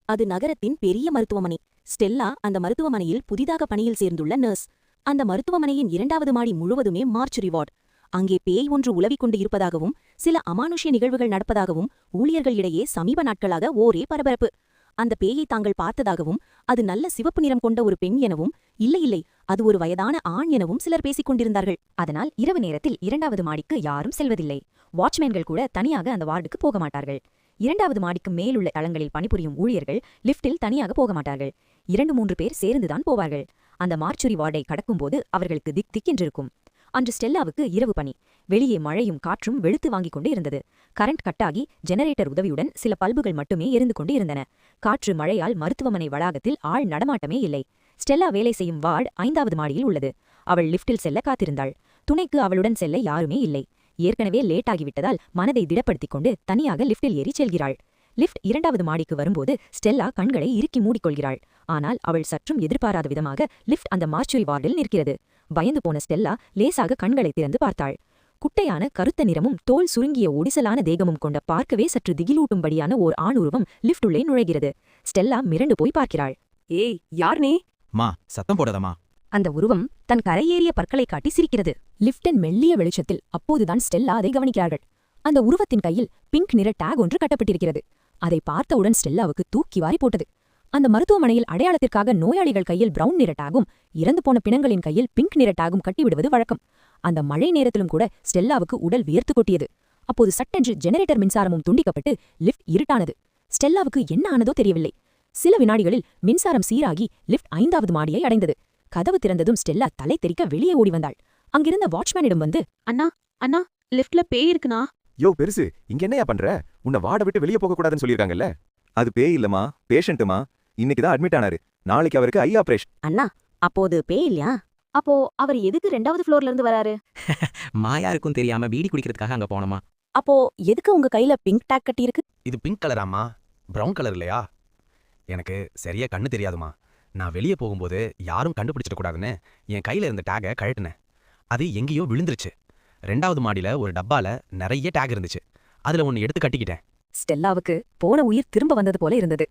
அது நகரத்தின் பெரிய மருத்துவமனை. ஸ்டெல்லா அந்த மருத்துவமனையில் புதிதாக பணியில் சேர்ந்துள்ள நர்ஸ். அந்த மருத்துவமனையின் 2வது மாடி முழுவதுமே மார்ச்சுரி வார்டு. அங்கே பேய் ஒன்று உலவிக் கொண்டு இருப்பதாகவும் சில அமானுஷ்ய நிகழ்வுகள் நடப்பதாகவும் ஊழியர்களிடையே சமீப நாட்களாக ஒரே பரபரப்பு. அந்த பேயை தாங்கள் பார்த்ததாகவும் அது நல்ல சிவப்பு நிறம் கொண்ட ஒரு பெண் எனவும் இல்லை அது ஒரு வயதான ஆண் எனவும் சிலர் பேசிக் கொண்டிருந்தார்கள். அதனால் இரவு நேரத்தில் 2வது மாடிக்கு யாரும் செல்வதில்லை. வாட்ச்மேன்கள் கூட தனியாக அந்த வார்டுக்கு போக மாட்டார்கள். 2வது மாடிக்கு மேலுள்ள தளங்களில் பணிபுரியும் ஊழியர்கள் லிப்டில் தனியாக போக மாட்டார்கள். 2-3 பேர் சேர்ந்துதான் போவார்கள். அந்த மார்ச்சுரி வார்டை கடக்கும்போது அவர்களுக்கு திக் திக்கென்றிருக்கும். அன்று ஸ்டெல்லாவுக்கு இரவு பணி. வெளியே மழையும் காற்றும் வெளுத்து வாங்கிக் கொண்டு இருந்தது. கரண்ட் கட்டாகி ஜெனரேட்டர் உதவியுடன் சில பல்புகள் மட்டுமே எரிந்து கொண்டு இருந்தன. காற்று மழையால் மருத்துவமனை வளாகத்தில் ஆள் நடமாட்டமே இல்லை. ஸ்டெல்லா வேலை செய்யும் வார்டு 5வது மாடியில் உள்ளது. அவள் லிப்டில் செல்ல காத்திருந்தாள். துணைக்கு அவளுடன் செல்ல யாருமே இல்லை. ஏற்கனவே லேட் ஆகிவிட்டதால் மனதை திடப்படுத்திக் கொண்டு தனியாக லிப்டில் ஏறி செல்கிறாள். லிப்ட் 2வது மாடிக்கு வரும்போது ஸ்டெல்லா கண்களை இறுக்கி மூடிக்கொள்கிறாள். ஆனால் அவள் சற்றும் எதிர்பாராத விதமாக லிப்ட் அந்த மார்ச்சுரி வார்டில் நிற்கிறது. பயந்து போன ஸ்டெல்லா லேசாக கண்களை திறந்து பார்த்தாள். குட்டையான கருத்த நிறமும் தோல் சுருங்கிய ஒடிசலான தேகமும் கொண்ட பார்க்கவே சற்று திகிலூட்டும்படியான ஓர் ஆணுருவம் லிப்ட் உள்ளே நுழைகிறது. ஸ்டெல்லா மிரண்டு போய் பார்க்கிறாள். ஏய், யார் நீ? மா, சத்தம் போடாதம்மா. அந்த உருவம் தன் கரையேறிய பற்களை காட்டி சிரிக்கிறது. லிப்டின் மெல்லிய வெளிச்சத்தில் அப்போதுதான் ஸ்டெல்லா அதை கவனிக்கிறார்கள். அந்த உருவத்தின் கையில் பிங்க் நிற டேக் ஒன்று கட்டப்பட்டிருக்கிறது. அதை பார்த்தவுடன் ஸ்டெல்லாவுக்கு தூக்கி வாரி போட்டது. அந்த மருத்துவமனையில் அடையாளத்திற்காக நோயாளிகள் கையில் பிரவுன் நிற டேகும் இறந்து போன பிணங்களின் கையில் பிங்க் நிற டேகும் கட்டிவிடுவது வழக்கம். அந்த மழை நேரத்திலும் கூட ஸ்டெல்லாவுக்கு உடல் வியர்த்து கொட்டியது. அப்போது சட்டென்று ஜெனரேட்டர் மின்சாரமும் துண்டிக்கப்பட்டு லிப்ட் இருட்டானது. ஸ்டெல்லாவுக்கு என்ன ஆனதோ தெரியவில்லை. சில வினாடிகளில் மின்சாரம் சீராகி லிப்ட் 5வது மாடியை அடைந்தது. கதவு திறந்ததும் ஸ்டெல்லா தலை தெறிக்க வெளியே ஓடி வந்தாள். அங்கிருந்த வாட்ச்மேனிடம் வந்து, அண்ணா, லிஃப்ட்ல பேய் இருக்குனா? யோ பெருசு, இங்க என்னையா பண்ற? உன்னை வாட விட்டு வெளியே போக கூடாதுன்னு சொல்லிருக்காங்கல்ல. அது பேய் இல்லமா, பேஷண்ட்டுமா. இன்னைக்குதான் அட்மிட் ஆனாரு. நாளைக்கு அவருக்கு ஐ ஆபரேஷன். அண்ணா, அப்போது பேய் இல்லையா? அப்போ அவர் எதுக்கு 2வது ஃப்ளோர்ல இருந்து வராரு? மாயாருக்கும் தெரியாம பீடி குடிக்கிறதுக்காக அங்க போனோமா. அப்போ எதுக்கு உங்க கையில பிங்க் டேக் கட்டி இருக்கு? இது பிங்க் கலராமா, பிரவுன் கலர் இல்லையா? எனக்கு சரியா கண்ணு தெரியாதுமா. நான் வெளியே போகும்போது யாரும் கண்டுபிடிச்சிட கூடாதுன்னு என் கையில இருந்த டேகை கழட்டினேன். அது எங்கேயோ விழுந்துருச்சு. 2வது மாடியில ஒரு டப்பால நிறைய டேக் இருந்துச்சு. அதுல ஒன்னு எடுத்து கட்டிக்கிட்டேன். ஸ்டெல்லாவுக்கு போன உயிர் திரும்ப வந்தது போல இருந்தது.